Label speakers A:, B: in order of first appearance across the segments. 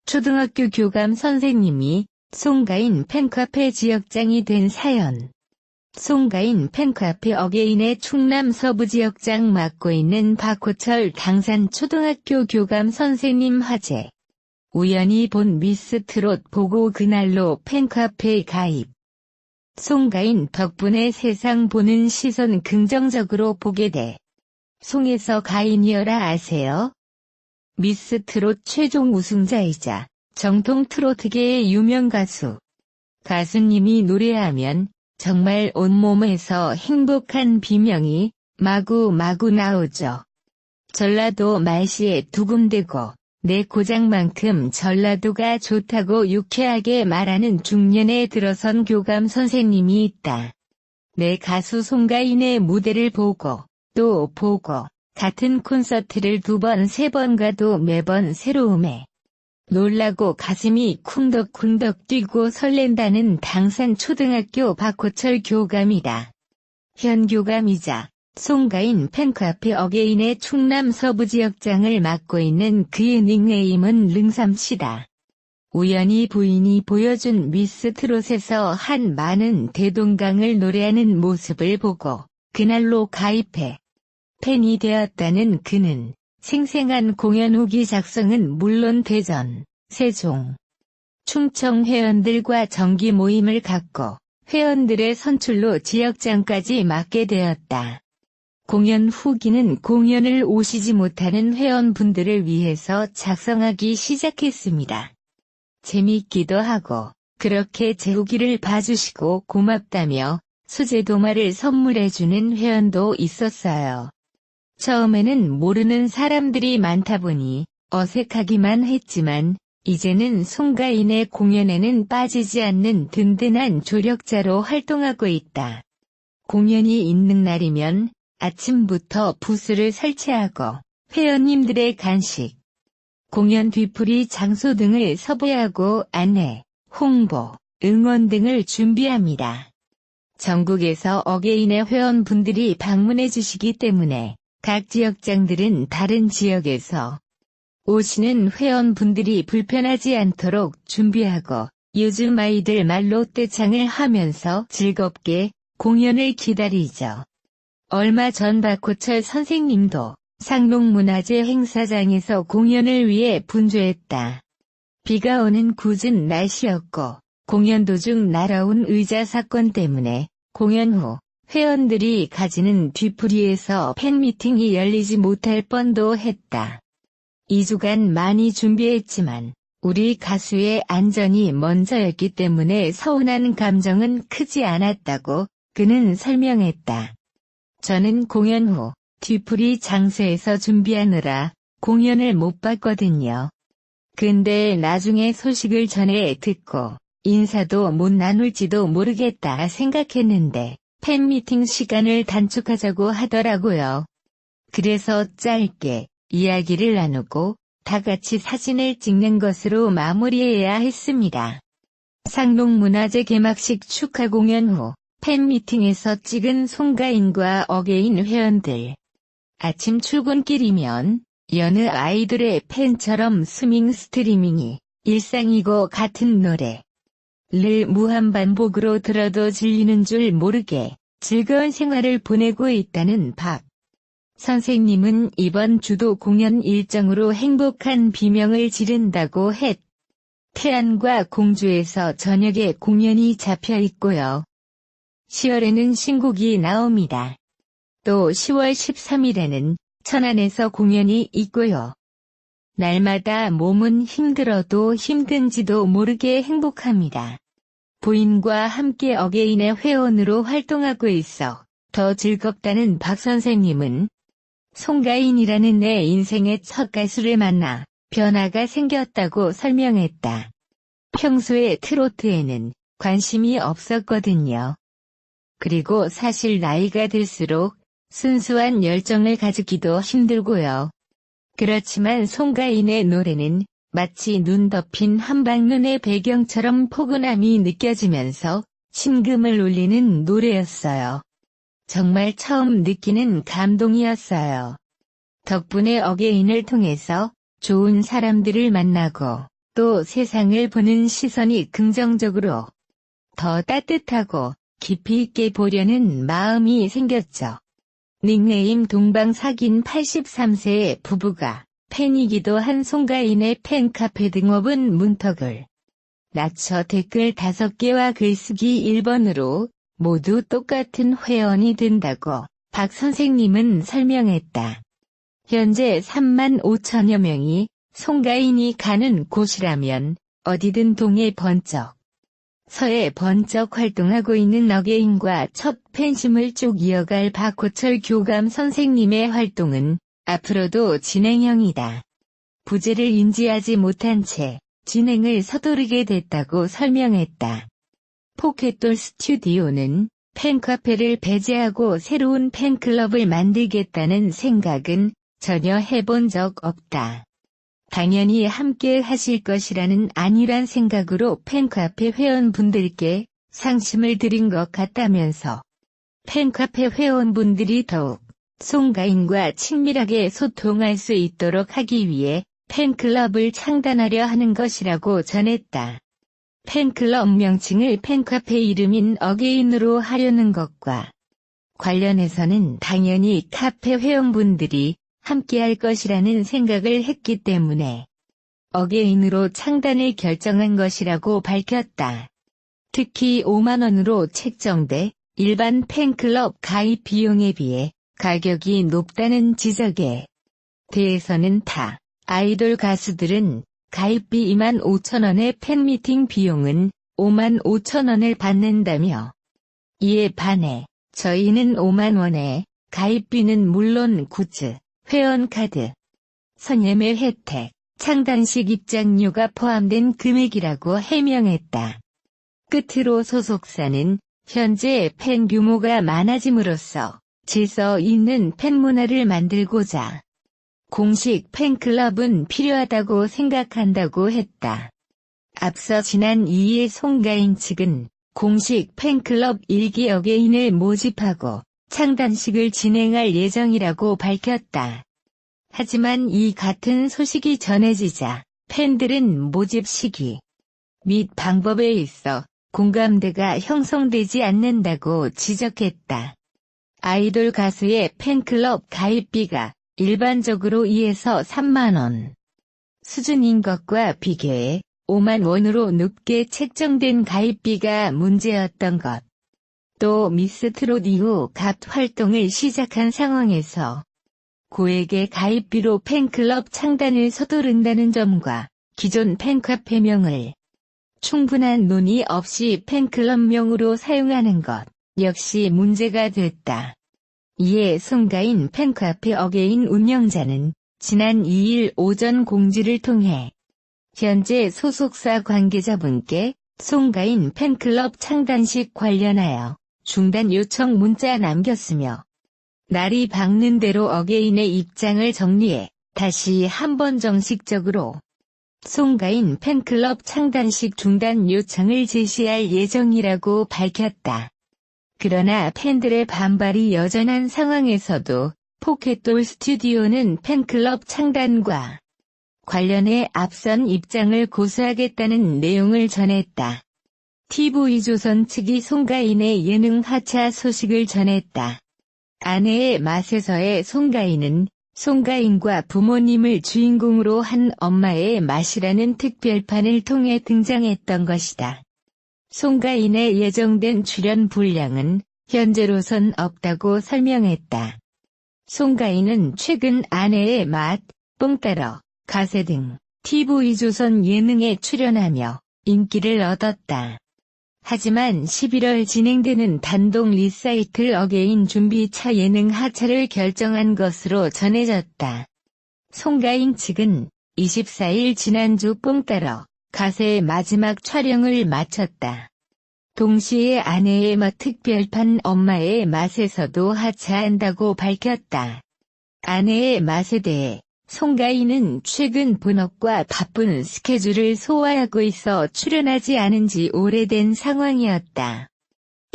A: 초등학교 교감 선생님이 송가인 팬카페 지역장이 된 사연. 송가인 팬카페 어게인의 충남 서부지역장 맡고 있는 박호철 당산 초등학교 교감 선생님 화제. 우연히 본 미스 트롯 보고 그날로 팬카페에 가입. 송가인 덕분에 세상 보는 시선 긍정적으로 보게 돼. 송에서 가인이어라 아세요? 미스 트롯 최종 우승자이자 정통 트로트계의 유명 가수. 가수님이 노래하면 정말 온몸에서 행복한 비명이 마구마구 나오죠. 전라도 말시에 두근대고 내 고장만큼 전라도가 좋다고 유쾌하게 말하는 중년에 들어선 교감 선생님이 있다. 내 가수 송가인의 무대를 보고 또 보고 같은 콘서트를 2번, 3번 가도 매번 새로움에 놀라고 가슴이 쿵덕쿵덕 뛰고 설렌다는 당산 초등학교 박호철 교감이다. 현 교감이자 송가인 팬카페 어게인의 충남 서부지역장을 맡고 있는 그의 닉네임은 릉삼씨다. 우연히 부인이 보여준 미스 트롯에서 한 많은 대동강을 노래하는 모습을 보고 그날로 가입해 팬이 되었다는 그는 생생한 공연 후기 작성은 물론 대전, 세종, 충청 회원들과 정기 모임을 갖고 회원들의 선출로 지역장까지 맡게 되었다. 공연 후기는 공연을 오시지 못하는 회원분들을 위해서 작성하기 시작했습니다. 재미있기도 하고 그렇게 제 후기를 봐주시고 고맙다며 수제도마를 선물해주는 회원도 있었어요. 처음에는 모르는 사람들이 많다 보니 어색하기만 했지만 이제는 송가인의 공연에는 빠지지 않는 든든한 조력자로 활동하고 있다. 공연이 있는 날이면 아침부터 부스를 설치하고 회원님들의 간식, 공연 뒤풀이 장소 등을 섭외하고 안내, 홍보, 응원 등을 준비합니다. 전국에서 어게인의 회원분들이 방문해 주시기 때문에 각 지역장들은 다른 지역에서 오시는 회원분들이 불편하지 않도록 준비하고 요즘 아이들 말로 떼창을 하면서 즐겁게 공연을 기다리죠. 얼마 전 박호철 선생님도 상록문화재 행사장에서 공연을 위해 분주했다. 비가 오는 궂은 날씨였고 공연 도중 날아온 의자 사건 때문에 공연 후 회원들이 가지는 뒤풀이에서 팬미팅이 열리지 못할 뻔도 했다. 2주간 많이 준비했지만 우리 가수의 안전이 먼저였기 때문에 서운한 감정은 크지 않았다고 그는 설명했다. 저는 공연 후 뒤풀이 장소에서 준비하느라 공연을 못 봤거든요. 근데 나중에 소식을 전해 듣고 인사도 못 나눌지도 모르겠다 생각했는데 팬미팅 시간을 단축하자고 하더라고요. 그래서 짧게 이야기를 나누고 다 같이 사진을 찍는 것으로 마무리해야 했습니다. 상록문화재 개막식 축하 공연 후 팬미팅에서 찍은 송가인과 어게인 회원들. 아침 출근길이면 여느 아이돌의 팬처럼 스밍 스트리밍이 일상이고 같은 노래. 를 무한반복으로 들어도 질리는 줄 모르게 즐거운 생활을 보내고 있다는 박 선생님은 이번 주도 공연 일정으로 행복한 비명을 지른다고 했. 태안과 공주에서 저녁에 공연이 잡혀 있고요. 10월에는 신곡이 나옵니다. 또 10월 13일에는 천안에서 공연이 있고요. 날마다 몸은 힘들어도 힘든지도 모르게 행복합니다. 부인과 함께 어게인의 회원으로 활동하고 있어 더 즐겁다는 박 선생님은 송가인이라는 내 인생의 첫 가수를 만나 변화가 생겼다고 설명했다. 평소에 트로트에는 관심이 없었거든요. 그리고 사실 나이가 들수록 순수한 열정을 가지기도 힘들고요. 그렇지만 송가인의 노래는 마치 눈 덮인 한방눈의 배경처럼 포근함이 느껴지면서 심금을 울리는 노래였어요. 정말 처음 느끼는 감동이었어요. 덕분에 어게인을 통해서 좋은 사람들을 만나고 또 세상을 보는 시선이 긍정적으로 더 따뜻하고 깊이 있게 보려는 마음이 생겼죠. 닉네임 동방사긴 83세의 부부가 팬이기도 한 송가인의 팬카페 등업은 문턱을 낮춰 댓글 5개와 글쓰기 1번으로 모두 똑같은 회원이 된다고 박 선생님은 설명했다. 현재 3만 5천여 명이 송가인이 가는 곳이라면 어디든 동해 번쩍, 서해 번쩍 활동하고 있는 어게인과 첫 팬심을 쭉 이어갈 박호철 교감 선생님의 활동은 앞으로도 진행형이다. 부재를 인지하지 못한 채 진행을 서두르게 됐다고 설명했다. 포켓돌 스튜디오는 팬카페를 배제하고 새로운 팬클럽을 만들겠다는 생각은 전혀 해본 적 없다. 당연히 함께 하실 것이라는 안일한 생각으로 팬카페 회원분들께 상심을 드린 것 같다면서 팬카페 회원분들이 더욱 송가인과 친밀하게 소통할 수 있도록 하기 위해 팬클럽을 창단하려 하는 것이라고 전했다. 팬클럽 명칭을 팬카페 이름인 어게인으로 하려는 것과 관련해서는 당연히 카페 회원분들이 함께할 것이라는 생각을 했기 때문에 어게인으로 창단을 결정한 것이라고 밝혔다. 특히 5만원으로 책정돼 일반 팬클럽 가입 비용에 비해 가격이 높다는 지적에 대해서는 타 아이돌 가수들은 가입비 2만 5천원의 팬미팅 비용은 5만 5천원을 받는다며 이에 반해 저희는 5만원에 가입비는 물론 굿즈, 회원카드, 선예매 혜택, 창단식 입장료가 포함된 금액이라고 해명했다. 끝으로 소속사는 현재 팬 규모가 많아짐으로써 질서 있는 팬문화를 만들고자 공식 팬클럽은 필요하다고 생각한다고 했다. 앞서 지난 2일 송가인 측은 공식 팬클럽 1기 어게인을 모집하고 창단식을 진행할 예정이라고 밝혔다. 하지만 이 같은 소식이 전해지자 팬들은 모집 시기 및 방법에 있어 공감대가 형성되지 않는다고 지적했다. 아이돌 가수의 팬클럽 가입비가 일반적으로 2에서 3만원 수준인 것과 비교해 5만 원으로 높게 책정된 가입비가 문제였던 것. 또 미스트롯 이후 갓 활동을 시작한 상황에서 고액의 가입비로 팬클럽 창단을 서두른다는 점과 기존 팬카페명을 충분한 논의 없이 팬클럽명으로 사용하는 것 역시 문제가 됐다. 이에 송가인 팬카페 어게인 운영자는 지난 2일 오전 공지를 통해 현재 소속사 관계자분께 송가인 팬클럽 창단식 관련하여 중단 요청 문자 남겼으며 날이 밝는 대로 어게인의 입장을 정리해 다시 한번 정식적으로 송가인 팬클럽 창단식 중단 요청을 제시할 예정이라고 밝혔다. 그러나 팬들의 반발이 여전한 상황에서도 포켓돌 스튜디오는 팬클럽 창단과 관련해 앞선 입장을 고수하겠다는 내용을 전했다. TV조선 측이 송가인의 예능 하차 소식을 전했다. 아내의 맛에서의 송가인은 송가인과 부모님을 주인공으로 한 엄마의 맛이라는 특별판을 통해 등장했던 것이다. 송가인의 예정된 출연 분량은 현재로선 없다고 설명했다. 송가인은 최근 아내의 맛, 뽕 따러, 가세 등 TV조선 예능에 출연하며 인기를 얻었다. 하지만 11월 진행되는 단독 리사이틀 어게인 준비차 예능 하차를 결정한 것으로 전해졌다. 송가인 측은 24일 지난주 뽕 따러 가세의 마지막 촬영을 마쳤다. 동시에 아내의 맛 특별판 엄마의 맛에서도 하차한다고 밝혔다. 아내의 맛에 대해 송가인은 최근 본업과 바쁜 스케줄을 소화하고 있어 출연하지 않은 지 오래된 상황이었다.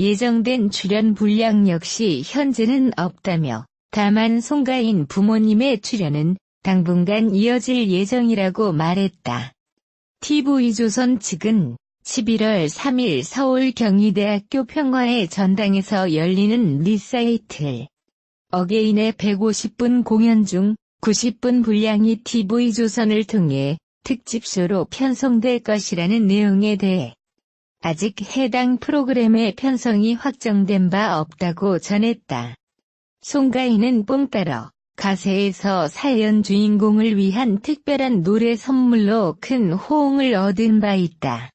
A: 예정된 출연 분량 역시 현재는 없다며 다만 송가인 부모님의 출연은 당분간 이어질 예정이라고 말했다. TV조선 측은 11월 3일 서울 경희대학교 평화의 전당에서 열리는 리사이틀 어게인의 150분 공연 중 90분 분량이 TV조선을 통해 특집쇼로 편성될 것이라는 내용에 대해 아직 해당 프로그램의 편성이 확정된 바 없다고 전했다. 송가인은 뽕 따러 가세에서 사연 주인공을 위한 특별한 노래 선물로 큰 호응을 얻은 바 있다.